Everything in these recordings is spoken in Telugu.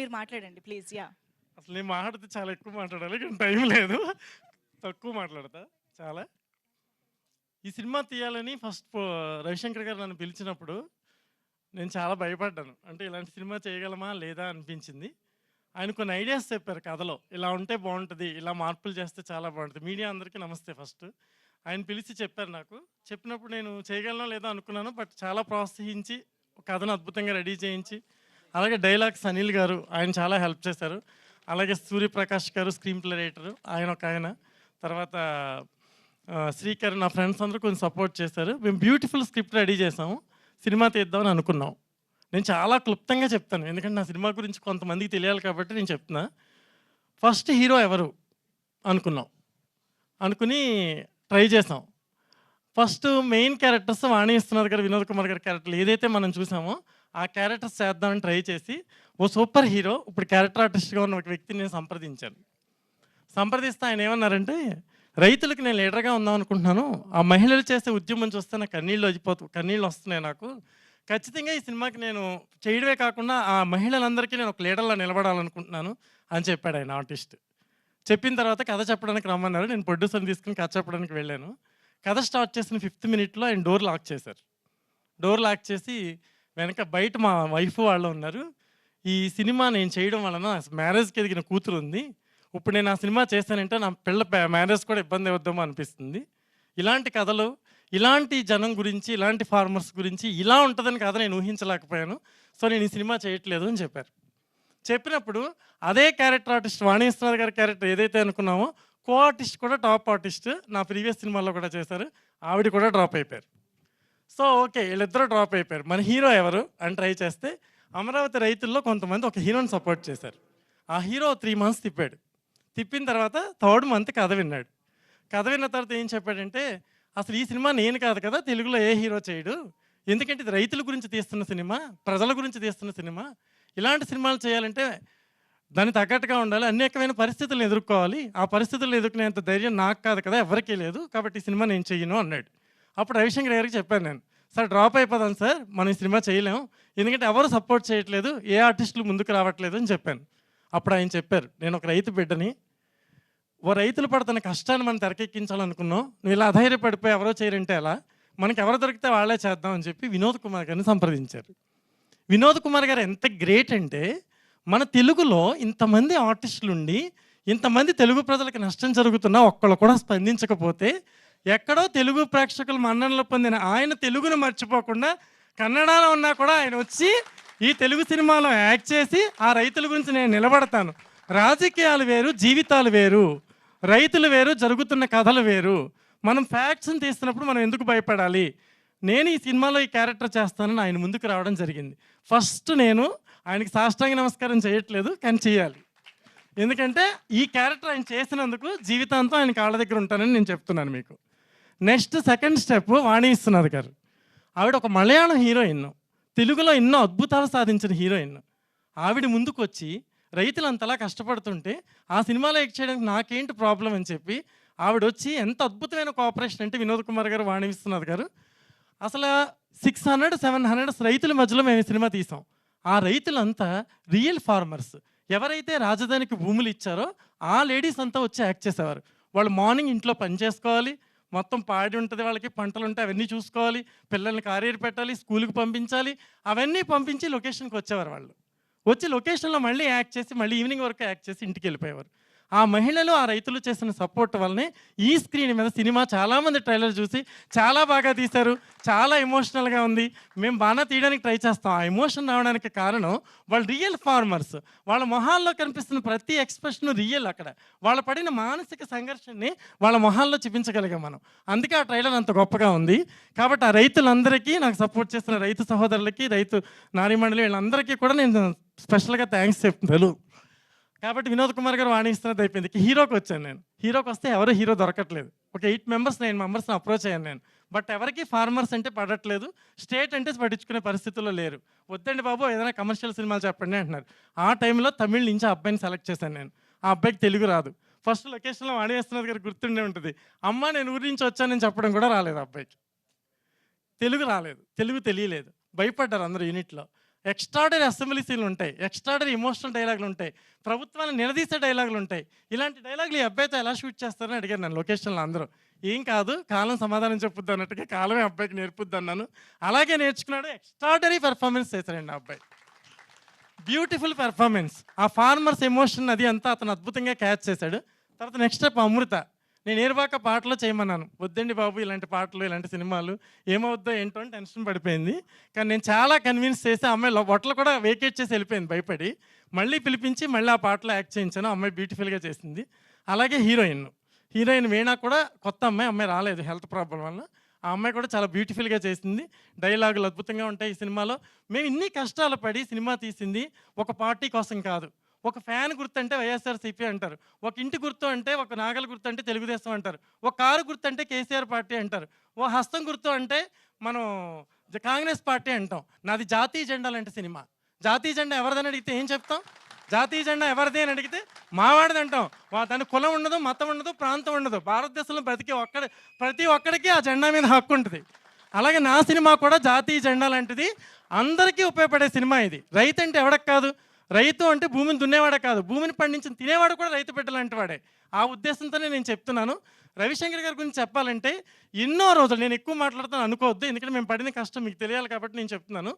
మీరు మాట్లాడండి ప్లీజ్. అసలు నేను మాట్లాడితే చాలా ఎక్కువ మాట్లాడాలి కానీ టైం లేదు. తక్కువ మాట్లాడతా చాలా. ఈ సినిమా తీయాలని ఫస్ట్ రవిశంకర్ గారు నన్ను పిలిచినప్పుడు నేను చాలా భయపడ్డాను. అంటే ఇలాంటి సినిమా చేయగలమా లేదా అనిపించింది. ఆయన కొన్ని ఐడియాస్ చెప్పారు కథలో. ఇలా ఉంటే బాగుంటుంది, ఇలా మార్పులు చేస్తే చాలా బాగుంటుంది. మీడియా అందరికీ నమస్తే ఫస్ట్. ఆయన పిలిచి చెప్పారు నాకు. చెప్పినప్పుడు నేను చేయగలనో లేదో అనుకున్నాను. బట్ చాలా ప్రోత్సహించి కథను అద్భుతంగా రెడీ చేయించి, అలాగే డైలాగ్స్ అనిల్ గారు ఆయన చాలా హెల్ప్ చేశారు. అలాగే సూర్యప్రకాష్ గారు స్క్రీన్ ప్లే రైటరు ఆయన ఒక ఆయన. తర్వాత శ్రీకర్ నా ఫ్రెండ్స్ అందరూ కొంచెం సపోర్ట్ చేశారు. మేము బ్యూటిఫుల్ స్క్రిప్ట్ రెడీ చేసాము. సినిమా తీద్దామని అనుకున్నాం. నేను చాలా క్లుప్తంగా చెప్తాను, ఎందుకంటే నా సినిమా గురించి కొంతమందికి తెలియాలి కాబట్టి నేను చెప్తున్నా. ఫస్ట్ హీరో ఎవరు అనుకున్నాం. అనుకుని ట్రై చేసాం. ఫస్ట్ మెయిన్ క్యారెక్టర్స్ వాణి విశ్వనాథ్ గారు, వినోద్ కుమార్ గారి క్యారెక్టర్లు ఏదైతే మనం చూసామో ఆ క్యారెక్టర్స్ చేద్దామని ట్రై చేసి ఓ సూపర్ హీరో ఇప్పుడు క్యారెక్టర్ ఆర్టిస్ట్గా ఉన్న ఒక వ్యక్తిని నేను సంప్రదించాను. సంప్రదిస్తే ఆయన ఏమన్నారంటే, రైతులకు నేను లీడర్గా ఉందాం అనుకుంటున్నాను. ఆ మహిళలు చేసే ఉద్యమం చూస్తే నాకు కన్నీళ్ళు వస్తున్నాయి నాకు. ఖచ్చితంగా ఈ సినిమాకి నేను చేయడమే కాకుండా ఆ మహిళలందరికీ నేను ఒక లీడర్లా నిలబడాలనుకుంటున్నాను అని చెప్పాడు ఆయన ఆర్టిస్ట్. చెప్పిన తర్వాత కథ చెప్పడానికి రమ్మన్నారు. నేను ప్రొడ్యూసర్ని తీసుకుని కథ చెప్పడానికి వెళ్ళాను. కథ స్టార్ట్ చేసిన 5th మినిట్లో ఆయన డోర్ లాక్ చేశారు. డోర్ లాక్ చేసి వెనక బయట మా వైఫ్ వాళ్ళు ఉన్నారు. ఈ సినిమా నేను చేయడం వలన మ్యారేజ్కి ఎదిగిన కూతురు ఉంది. ఇప్పుడు నేను ఆ సినిమా చేశానంటే నా పిల్ల మ్యారేజ్ కూడా ఇబ్బంది అవుద్దామో అనిపిస్తుంది. ఇలాంటి కథలు, ఇలాంటి జనం గురించి, ఇలాంటి ఫార్మర్స్ గురించి ఇలా ఉంటుందని కథ నేను ఊహించలేకపోయాను. సో నేను ఈ సినిమా చేయట్లేదు అని చెప్పారు. చెప్పినప్పుడు అదే క్యారెక్టర్ ఆర్టిస్ట్ వాణి విశ్వనాథ్ గారి క్యారెక్టర్ ఏదైతే అనుకున్నామో కో ఆర్టిస్ట్ కూడా టాప్ ఆర్టిస్ట్ నా ప్రీవియస్ సినిమాల్లో కూడా చేశారు. ఆవిడ కూడా డ్రాప్ అయిపోయారు. సో ఓకే, వీళ్ళిద్దరూ డ్రాప్ అయిపోయారు. మన హీరో ఎవరు అని ట్రై చేస్తే అమరావతి రైతుల్లో కొంతమంది ఒక హీరోని సపోర్ట్ చేశారు. ఆ హీరో 3 months తిప్పాడు. తిప్పిన తర్వాత 3rd month కథ విన్నాడు. కథ విన్న తర్వాత ఏం చెప్పాడంటే, అసలు ఈ సినిమా నేను కాదు కదా, తెలుగులో ఏ హీరో చేయడు. ఎందుకంటే ఇది రైతుల గురించి తీస్తున్న సినిమా, ప్రజల గురించి తీస్తున్న సినిమా. ఇలాంటి సినిమాలు చేయాలంటే దానికి తగ్గట్టుగా ఉండాలి, అనేకమైన పరిస్థితులను ఎదుర్కోవాలి. ఆ పరిస్థితులను ఎదుర్కొనేంత ధైర్యం నాకు కాదు కదా, ఎవరికీ లేదు. కాబట్టి ఈ సినిమా నేను చెయ్యను అన్నాడు. అప్పుడు రవిశంకర్ గారికి చెప్పాను నేను, సార్ డ్రాప్ అయిపోదాం సార్, మనం ఈ సినిమా చేయలేము. ఎందుకంటే ఎవరు సపోర్ట్ చేయట్లేదు, ఏ ఆర్టిస్టులు ముందుకు రావట్లేదు అని చెప్పాను. అప్పుడు ఆయన చెప్పారు, నేను ఒక రైతు బిడ్డని, ఓ రైతులు పడుతున్న కష్టాన్ని మనం తెరకెక్కించాలనుకున్నాం. నువ్వు ఇలా అధైర్యపడిపోయి ఎవరో చేయరంటే ఎలా, మనకి ఎవరు దొరికితే వాళ్ళే చేద్దాం అని చెప్పి వినోద్ కుమార్ గారిని సంప్రదించారు. వినోద్ కుమార్ గారు ఎంత గ్రేట్ అంటే, మన తెలుగులో ఇంతమంది ఆర్టిస్టులు ఉండి ఇంతమంది తెలుగు ప్రజలకు నష్టం జరుగుతున్నా ఒక్కళ్ళు కూడా స్పందించకపోతే, ఎక్కడో తెలుగు ప్రేక్షకులు మన్ననలు పొందిన ఆయన తెలుగును మర్చిపోకుండా కన్నడలో ఉన్నా కూడా ఆయన వచ్చి ఈ తెలుగు సినిమాలో యాక్ట్ చేసి ఆ రైతుల గురించి నేను నిలబడతాను. రాజకీయాలు వేరు, జీవితాలు వేరు, రైతులు వేరు, జరుగుతున్న కథలు వేరు. మనం ఫ్యాక్ట్స్ని తీస్తున్నప్పుడు మనం ఎందుకు భయపడాలి, నేను ఈ సినిమాలో ఈ క్యారెక్టర్ చేస్తానని ఆయన ముందుకు రావడం జరిగింది. ఫస్ట్ నేను ఆయనకి సాష్టాంగ నమస్కారం చేయట్లేదు, కానీ చేయాలి. ఎందుకంటే ఈ క్యారెక్టర్ ఆయన చేసినందుకు జీవితాంతం ఆయన కాళ్ళ దగ్గర ఉంటానని నేను చెప్తున్నాను మీకు. నెక్స్ట్ సెకండ్ స్టెప్ వాణి విశ్వనాథ్ గారు. ఆవిడ ఒక మలయాళం హీరోయిన్, తెలుగులో ఎన్నో అద్భుతాలు సాధించిన హీరోయిన్. ఆవిడ ముందుకు వచ్చి రైతులు అంతలా కష్టపడుతుంటే ఆ సినిమాలో యాక్ట్ చేయడానికి నాకేంటి ప్రాబ్లం అని చెప్పి ఆవిడ వచ్చి ఎంత అద్భుతమైన కోఆపరేషన్ అంటే వినోద్ కుమార్ గారు, వాణి విశ్వనాథ్ గారు. అసలు 600-700 రైతుల మధ్యలో మేము ఈ సినిమా తీసాం. ఆ రైతులంతా రియల్ ఫార్మర్స్. ఎవరైతే రాజధానికి భూములు ఇచ్చారో ఆ లేడీస్ అంతా వచ్చి యాక్ట్ చేసేవారు. వాళ్ళు మార్నింగ్ ఇంట్లో పని చేసుకోవాలి, మొత్తం పాడి ఉంటుంది, వాళ్ళకి పంటలు ఉంటాయి, అవన్నీ చూసుకోవాలి, పిల్లల్ని కారియర్ పెట్టాలి, స్కూల్కి పంపించాలి, అవన్నీ పంపించి లొకేషన్కి వచ్చేవారు. వాళ్ళు వచ్చి లొకేషన్లో మళ్ళీ యాక్ట్ చేసి మళ్ళీ ఈవినింగ్ వరకు యాక్ట్ చేసి ఇంటికి వెళ్ళిపోయేవారు. ఆ మహిళలు, ఆ రైతులు చేసిన సపోర్ట్ వల్లనే ఈ స్క్రీన్ మీద సినిమా చాలామంది ట్రైలర్ చూసి చాలా బాగా తీశారు, చాలా ఎమోషనల్గా ఉంది, మేము బాగా తీయడానికి ట్రై చేస్తాం. ఆ ఎమోషన్ రావడానికి కారణం వాళ్ళు రియల్ ఫార్మర్స్. వాళ్ళ మొహాల్లో కనిపిస్తున్న ప్రతి ఎక్స్ప్రెషన్ రియల్. అక్కడ వాళ్ళు పడిన మానసిక సంఘర్షణని వాళ్ళ మొహాల్లో చూపించగలిగాం మనం. అందుకే ఆ ట్రైలర్ అంత గొప్పగా ఉంది. కాబట్టి ఆ రైతులందరికీ, నాకు సపోర్ట్ చేస్తున్న రైతు సహోదరులకి, రైతు నారీమండలి వీళ్ళందరికీ కూడా నేను స్పెషల్గా థ్యాంక్స్ చెప్తున్నాను. కాబట్టి వినోద్ కుమార్ గారు వాణి విశ్వనాథ్ అయిపోయింది. హీరోకి వచ్చాను నేను. హీరోకి వస్తే ఎవరు హీరో దొరకట్లేదు. ఒక 8 members 9 members అప్రోచ్ అయ్యాను నేను. బట్ ఎవరికి ఫార్మర్స్ అంటే పడట్లేదు, స్టేట్ అంటే పట్టించుకునే పరిస్థితుల్లో లేరు. వద్దండి బాబు, ఏదైనా కమర్షియల్ సినిమాలు చెప్పండి అంటున్నారు. ఆ టైంలో తమిళ నుంచి ఆ అబ్బాయిని సెలెక్ట్ చేశాను నేను. ఆ అబ్బాయికి తెలుగు రాదు. ఫస్ట్ లొకేషన్లో వాణి విశ్వనాథ్ గారికి గుర్తుండే ఉంటుంది, అమ్మ నేను ఊరి నుంచి వచ్చానని చెప్పడం కూడా రాలేదు. అబ్బాయికి తెలుగు రాలేదు, తెలుగు తెలియలేదు. భయపడ్డారు అందరూ యూనిట్లో. ఎక్స్ట్రాడరీ అసెంబ్లీ సీన్లు ఉంటాయి, ఎక్స్ట్రాడరీ ఎమోషనల్ డైలాగులు ఉంటాయి, ప్రభుత్వాన్ని నిలదీసే డైలాగులు ఉంటాయి. ఇలాంటి డైలాగులు ఈ అబ్బాయితో ఎలా షూట్ చేస్తారని అడిగారు నన్ను లొకేషన్లో అందరూ. ఏం కాదు, కాలం సమాధానం చెప్పుద్ది అన్నట్టుగా కాలమే అబ్బాయికి నేర్పుద్ది అన్నాను. అలాగే నేర్చుకున్నాడు. ఎక్స్ట్రాడరీ పెర్ఫార్మెన్స్ చేశాడండి ఆ అబ్బాయి. Beautiful performance. ఆ ఫార్మర్స్ ఎమోషన్ అది అంతా అతను అద్భుతంగా క్యాచ్ చేశాడు. తర్వాత నెక్స్ట్ స్టెప్ అమృత. నేను ఏరువాక పాటలో చేయమన్నాను, వద్దండి బాబు ఇలాంటి పాటలు ఇలాంటి సినిమాలు ఏమవుద్దో ఏంటో అని టెన్షన్ పడిపోయింది. కానీ నేను చాలా కన్విన్స్ చేసి అమ్మాయి బొట్టలు కూడా వేకేట్ చేసి వెళ్ళిపోయింది భయపడి. మళ్ళీ పిలిపించి మళ్ళీ ఆ పాటలో యాక్ట్ చేయించాను. అమ్మాయి బ్యూటిఫుల్గా చేసింది. అలాగే హీరోయిన్ వీణా కూడా కొత్త అమ్మాయి రాలేదు హెల్త్ ప్రాబ్లం వల్ల. ఆ అమ్మాయి కూడా చాలా బ్యూటిఫుల్గా చేసింది. డైలాగులు అద్భుతంగా ఉంటాయి ఈ సినిమాలో. మేము ఇన్ని కష్టాలు పడి సినిమా తీసింది ఒక పార్టీ కోసం కాదు. ఒక ఫ్యాన్ గుర్తు అంటే వైఎస్ఆర్సీపీ అంటారు, ఒక ఇంటి గుర్తు అంటే ఒక నాగల గుర్తు అంటే తెలుగుదేశం అంటారు, ఒక కారు గుర్తు అంటే కేసీఆర్ పార్టీ అంటారు, ఓ హస్తం గుర్తు అంటే మనం కాంగ్రెస్ పార్టీ అంటాం. నాది జాతీయ జెండా లాంటి సినిమా. జాతీయ జెండా ఎవరిదని అడిగితే ఏం చెప్తాం? జాతీయ జెండా ఎవరిది అని అడిగితే మావాడిది అంటాం. దాని కులం ఉండదు, మతం ఉండదు, ప్రాంతం ఉండదు. భారతదేశంలో ప్రతి ఒక్కడికి ఆ జెండా మీద హక్కు ఉంటుంది. అలాగే నా సినిమా కూడా జాతీయ జెండా లాంటిది, అందరికీ ఉపయోగపడే సినిమా ఇది. రైతు అంటే ఎవడకు కాదు, రైతు అంటే భూమిని దున్నేవాడే కాదు, భూమిని పండించిన తినేవాడు కూడా రైతు బిడ్డ లాంటి వాడే. ఆ ఉద్దేశంతోనే నేను చెప్తున్నాను. రవిశంకర్ గారి గురించి చెప్పాలంటే ఎన్నో రోజులు, నేను ఎక్కువ మాట్లాడుతాను అనుకోవద్దు, ఎందుకంటే మేము పడిన కష్టం మీకు తెలియాలి కాబట్టి నేను చెప్తున్నాను.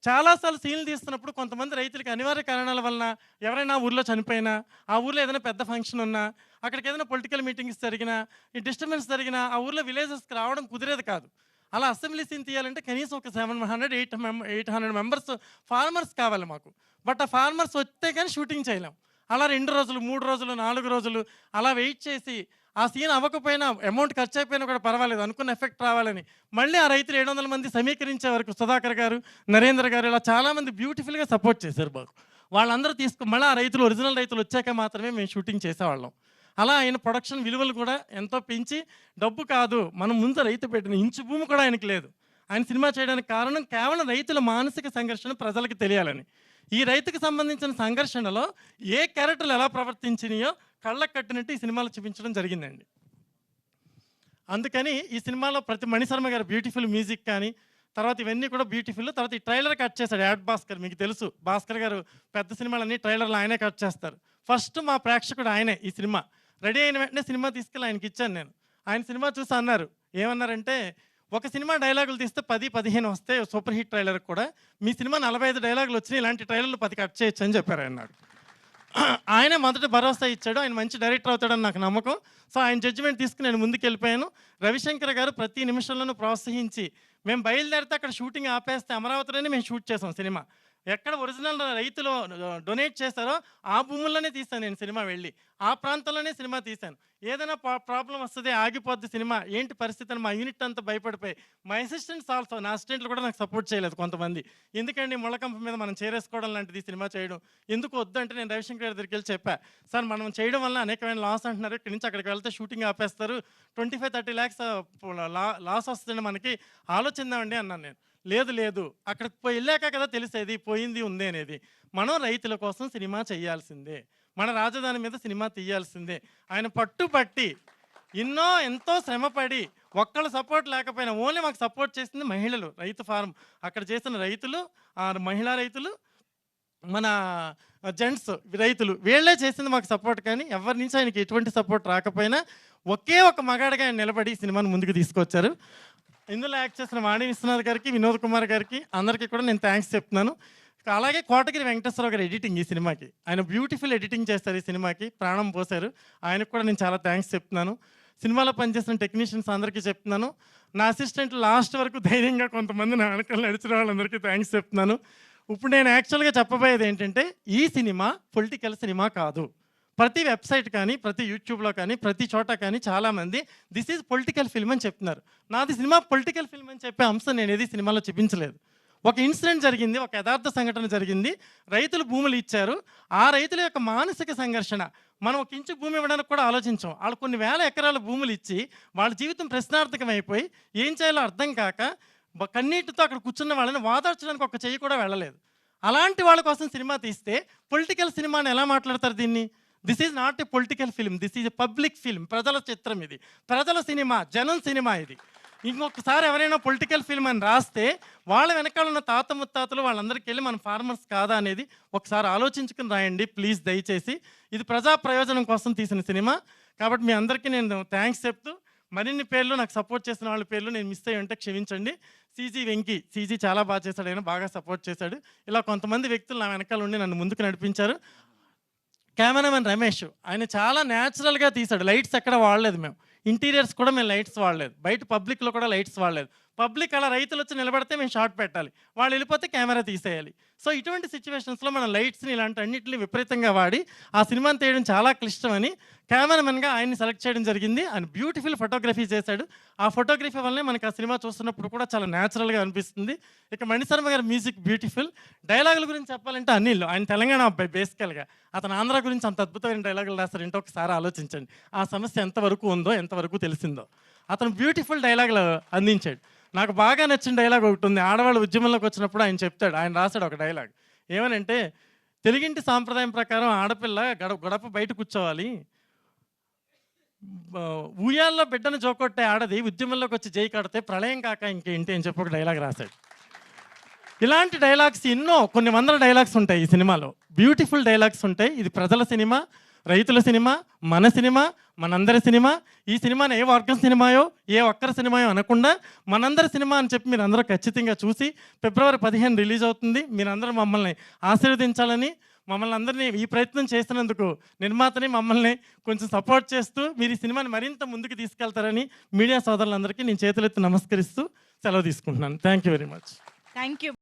చాలాసార్లు సీన్లు తీస్తున్నప్పుడు కొంతమంది రైతులకి అనివార్య కారణాల వలన ఎవరైనా ఊర్లో చనిపోయినా, ఆ ఊర్లో ఏదైనా పెద్ద ఫంక్షన్ ఉన్నా, అక్కడికి ఏదైనా పొలిటికల్ మీటింగ్స్ జరిగినా, ఈ డిస్టర్బెన్స్ జరిగినా ఆ ఊర్లో విలేజెస్కి రావడం కుదిరేది కాదు. అలా అసెంబ్లీ సీన్ తీయాలంటే కనీసం ఒక 700-800 మెంబర్స్ ఫార్మర్స్ కావాలి మాకు. బట్ ఆ ఫార్మర్స్ వస్తే కానీ షూటింగ్ చేయలేం. అలా 2 రోజులు 3 రోజులు 4 రోజులు అలా వెయిట్ చేసి ఆ సీన్ అవ్వకపోయినా, అమౌంట్ ఖర్చు అయిపోయినా కూడా పర్వాలేదు, అనుకున్న ఎఫెక్ట్ రావాలని మళ్ళీ ఆ రైతులు 700 మంది సమీకరించే వరకు సుధాకర్ గారు, నరేంద్ర గారు ఇలా చాలామంది బ్యూటిఫుల్గా సపోర్ట్ చేశారు మాకు. వాళ్ళందరూ మళ్ళీ ఆ రైతులు ఒరిజినల్ రైతులు వచ్చాక మాత్రమే మేము షూటింగ్ చేసేవాళ్ళం. అలా ఆయన ప్రొడక్షన్ విలువలు కూడా ఎంతో పెంచి, డబ్బు కాదు మనం ముందు రైతు పెట్టిన ఇంచు భూమి కూడా ఆయనకి లేదు. ఆయన సినిమా చేయడానికి కారణం కేవలం రైతుల మానసిక సంఘర్షణ ప్రజలకు తెలియాలని. ఈ రైతుకు సంబంధించిన సంఘర్షణలో ఏ క్యారెక్టర్లు ఎలా ప్రవర్తించినాయో కళ్ళకు కట్టినట్టు ఈ సినిమాలో చూపించడం జరిగిందండి. అందుకని ఈ సినిమాలో ప్రతి మణిశర్మ గారు బ్యూటిఫుల్ మ్యూజిక్ కానీ, తర్వాత ఇవన్నీ కూడా బ్యూటిఫుల్. తర్వాత ఈ ట్రైలర్ కట్ చేశాడు యాడ్ భాస్కర్. మీకు తెలుసు భాస్కర్ గారు పెద్ద సినిమాలన్నీ ట్రైలర్లు ఆయనే కట్ చేస్తారు. ఫస్ట్ మా ప్రేక్షకుడు ఆయనే. ఈ సినిమా రెడీ అయిన వెంటనే సినిమా తీసుకెళ్ళి ఆయనకి ఇచ్చాను నేను. ఆయన సినిమా చూసి అన్నారు, ఏమన్నారంటే, ఒక సినిమా డైలాగులు తీస్తే 10-15 వస్తాయి సూపర్ హిట్ ట్రైలర్ కూడా, మీ సినిమా 45 డైలాగులు వచ్చినాయి, ఇలాంటి ట్రైలర్లు 10 కట్ చేయొచ్చు అని చెప్పారు ఆయన నాకు. ఆయనే మొదట భరోసా ఇచ్చాడు. ఆయన మంచి డైరెక్టర్ అవుతాడని నాకు నమ్మకం. సో ఆయన జడ్జిమెంట్ తీసుకుని నేను ముందుకు వెళ్ళిపోయాను. రవిశంకర్ గారు ప్రతి నిమిషంలోనూ ప్రోత్సహించి, మేము బయలుదేరితే అక్కడ షూటింగ్ ఆపేస్తే అమరావతిలోనే మేము షూట్ చేసాం సినిమా. ఎక్కడ ఒరిజినల్ రైతులు డొనేట్ చేశారో ఆ భూముల్లోనే తీశాను నేను సినిమా వెళ్ళి. ఆ ప్రాంతంలోనే సినిమా తీశాను. ఏదైనా ప్రాబ్లం వస్తుంది, ఆగిపోద్ది సినిమా, ఏంటి పరిస్థితి అని మా యూనిట్ అంతా భయపడిపోయి, మా అసిస్టెంట్స్ ఆల్సో, నా అసిస్టెంట్లు కూడా నాకు సపోర్ట్ చేయలేదు కొంతమంది. ఎందుకండి ముళ్ళకంప మీద మనం చేరేసుకోవడం లాంటిది సినిమా చేయడం ఎందుకు వద్దు అంటే, నేను రవిశంకర్ గారి దగ్గరికి వెళ్ళి చెప్పా, సార్ మనం చేయడం వల్ల అనేకమైన లాస్ అంటున్నారు, ఇక్కడి నుంచి అక్కడికి వెళ్తే షూటింగ్ ఆపేస్తారు, 25-30 lakhs లాస్ వస్తుందండి, మనకి ఆలోచిద్దామండి అన్నాను నేను. లేదు అక్కడికి వెళ్ళాక కదా తెలిసేది పోయింది ఉంది అనేది. మనం రైతుల కోసం సినిమా చేయాల్సిందే, మన రాజధాని మీద సినిమా తీయాల్సిందే. ఆయన పట్టుబట్టి ఎంతో శ్రమపడి, ఒక్కళ్ళ సపోర్ట్ లేకపోయినా ఓన్లీ మాకు సపోర్ట్ చేసింది మహిళలు, రైతు ఫారం అక్కడ చేసిన రైతులు, మహిళా రైతులు, మన జెంట్స్ రైతులు, వీళ్ళే చేసింది మాకు సపోర్ట్. కానీ ఎవరి నుంచి ఆయనకి ఎటువంటి సపోర్ట్ రాకపోయినా ఒకే ఒక మగాడిగా ఆయన నిలబడి సినిమాను ముందుకు తీసుకొచ్చారు. ఇందులో యాక్ట్ చేసిన వాణి విశ్వనాథ్ గారికి, వినోద్ కుమార్ గారికి, అందరికీ కూడా నేను థ్యాంక్స్ చెప్తున్నాను. అలాగే కోటగిరి వెంకటేశ్వరరావు గారు ఎడిటింగ్, ఈ సినిమాకి ఆయన బ్యూటిఫుల్ ఎడిటింగ్ చేస్తారు, ఈ సినిమాకి ప్రాణం పోశారు. ఆయనకు కూడా నేను చాలా థ్యాంక్స్ చెప్తున్నాను. సినిమాలో పనిచేసిన టెక్నీషియన్స్ అందరికీ చెప్తున్నాను. నా అసిస్టెంట్ లాస్ట్ వరకు ధైర్యంగా కొంతమంది నా వెనకాల నడిచిన వాళ్ళందరికీ థ్యాంక్స్ చెప్తున్నాను. ఇప్పుడు నేను యాక్చువల్గా చెప్పబోయేది ఏంటంటే, ఈ సినిమా పొలిటికల్ సినిమా కాదు. ప్రతి వెబ్సైట్ కానీ, ప్రతి యూట్యూబ్లో కానీ, ప్రతి చోట కానీ చాలామంది దిస్ ఈజ్ పొలిటికల్ ఫిల్మ్ అని చెప్తున్నారు. నాది సినిమా పొలిటికల్ ఫిల్మ్ అని చెప్పే అంశం నేను ఏది సినిమాలో చూపించలేదు. ఒక ఇన్సిడెంట్ జరిగింది, ఒక యథార్థ సంఘటన జరిగింది. రైతులు భూములు ఇచ్చారు. ఆ రైతుల యొక్క మానసిక సంఘర్షణ మనం ఒక ఇంచు భూమి ఇవ్వడానికి కూడా ఆలోచించాం. వాళ్ళు కొన్ని వేల ఎకరాల భూములు ఇచ్చి వాళ్ళ జీవితం ప్రశ్నార్థకం అయిపోయి ఏం చేయాలో అర్థం కాక కన్నీటితో అక్కడ కూర్చున్న వాళ్ళని వాదార్చడానికి ఒక చెయ్యి కూడా వెళ్ళలేదు. అలాంటి వాళ్ళ కోసం సినిమా తీస్తే పొలిటికల్ సినిమాని ఎలా మాట్లాడతారు దీన్ని? This is not a political film, this is a public film. ప్రజల చిత్రం ఇది, ప్రజల సినిమా, జనం సినిమా ఇది. ఇంకొకసారి ఎవరైనా పొలిటికల్ ఫిల్మ్ అని రాస్తే వాళ్ళ వెనకాల ఉన్న తాత ముత్తాతలు వాళ్ళందరికీ వెళ్ళి మన ఫార్మర్స్ కాదా అనేది ఒకసారి ఆలోచించుకుని రాయండి ప్లీజ్ దయచేసి. ఇది ప్రజా ప్రయోజనం కోసం తీసిన సినిమా కాబట్టి మీ అందరికీ నేను థ్యాంక్స్ చెప్తూ మరిన్ని పేర్లు నాకు సపోర్ట్ చేసిన వాళ్ళ పేర్లు నేను మిస్ అయ్యి ఉంటే క్షమించండి. సీజీ వెంకీ, సీజీ చాలా బాగా చేశాడు, ఆయన బాగా సపోర్ట్ చేశాడు. ఇలా కొంతమంది వ్యక్తులు నా వెనకాల ఉండి నన్ను ముందుకు నడిపించారు. కెమెరామెన్ రమేష్, ఆయన చాలా న్యాచురల్గా తీశాడు. లైట్స్ ఎక్కడ వాడలేదు మేము, ఇంటీరియర్స్ కూడా మేము లైట్స్ వాడలేదు, బయట పబ్లిక్లో కూడా లైట్స్ వాడలేదు. పబ్లిక్ అలా రైతులు వచ్చి నిలబడితే మేము షాట్ పెట్టాలి, వాళ్ళు వెళ్ళిపోతే కెమెరా తీసేయాలి. సో ఇటువంటి సిచ్యువేషన్స్లో మనం లైట్స్ని ఇలాంటి అన్నింటినీ విపరీతంగా వాడి ఆ సినిమాని తీయడం చాలా క్లిష్టమని కెమెరామెన్గా ఆయన్ని సెలెక్ట్ చేయడం జరిగింది. ఆయన బ్యూటిఫుల్ ఫోటోగ్రఫీ చేశాడు. ఆ ఫోటోగ్రఫీ వల్లనే మనకి ఆ సినిమా చూస్తున్నప్పుడు కూడా చాలా న్యాచురల్గా అనిపిస్తుంది. ఇక మణిశర్మ గారి మ్యూజిక్ బ్యూటిఫుల్. డైలాగుల గురించి చెప్పాలంటే అనిల్, ఆయన తెలంగాణ అబ్బాయి బేసికల్గా, అతను ఆంధ్ర గురించి అంత అద్భుతమైన డైలాగులు రాస్తారంటే ఒకసారి ఆలోచించండి. ఆ సమస్య ఎంతవరకు ఉందో ఎంతవరకు తెలిసిందో. అతను బ్యూటిఫుల్ డైలాగులు అందించాడు. నాకు బాగా నచ్చిన డైలాగ్ ఒకటి ఉంది. ఆడవాళ్ళు ఉద్యమంలోకి వచ్చినప్పుడు ఆయన చెప్తాడు, ఆయన రాశాడు ఒక డైలాగ్ ఏమనంటే, తెలుగింటి సాంప్రదాయం ప్రకారం ఆడపిల్ల గడప బయట కూర్చోవాలి, ఊయాల్లో బిడ్డను జోకొట్టే ఆడది ఉద్యమంలోకి వచ్చి జై కడితే ప్రళయం కాక ఇంకేంటి అని చెప్పి ఒక డైలాగ్ రాశాడు. ఇలాంటి డైలాగ్స్ ఎన్నో, కొన్ని వందల డైలాగ్స్ ఉంటాయి ఈ సినిమాలో. బ్యూటిఫుల్ డైలాగ్స్ ఉంటాయి. ఇది ప్రజల సినిమా, రైతుల సినిమా, మన సినిమా, మనందరి సినిమా. ఈ సినిమాని ఏ వర్గం సినిమాయో ఏ ఒక్కరి సినిమాయో అనకుండా మనందరి సినిమా అని చెప్పి మీరు అందరూ ఖచ్చితంగా చూసి ఫిబ్రవరి 15 రిలీజ్ అవుతుంది. మీరందరూ మమ్మల్ని ఆశీర్వదించాలని, మమ్మల్ని అందరినీ ఈ ప్రయత్నం చేసినందుకు నిర్మాతని మమ్మల్ని కొంచెం సపోర్ట్ చేస్తూ మీరు ఈ సినిమాని మరింత ముందుకు తీసుకెళ్తారని మీడియా సోదరులందరికీ నేను చేతులెత్తి నమస్కరిస్తూ సెలవు తీసుకుంటున్నాను. Thank you very much. Thank you.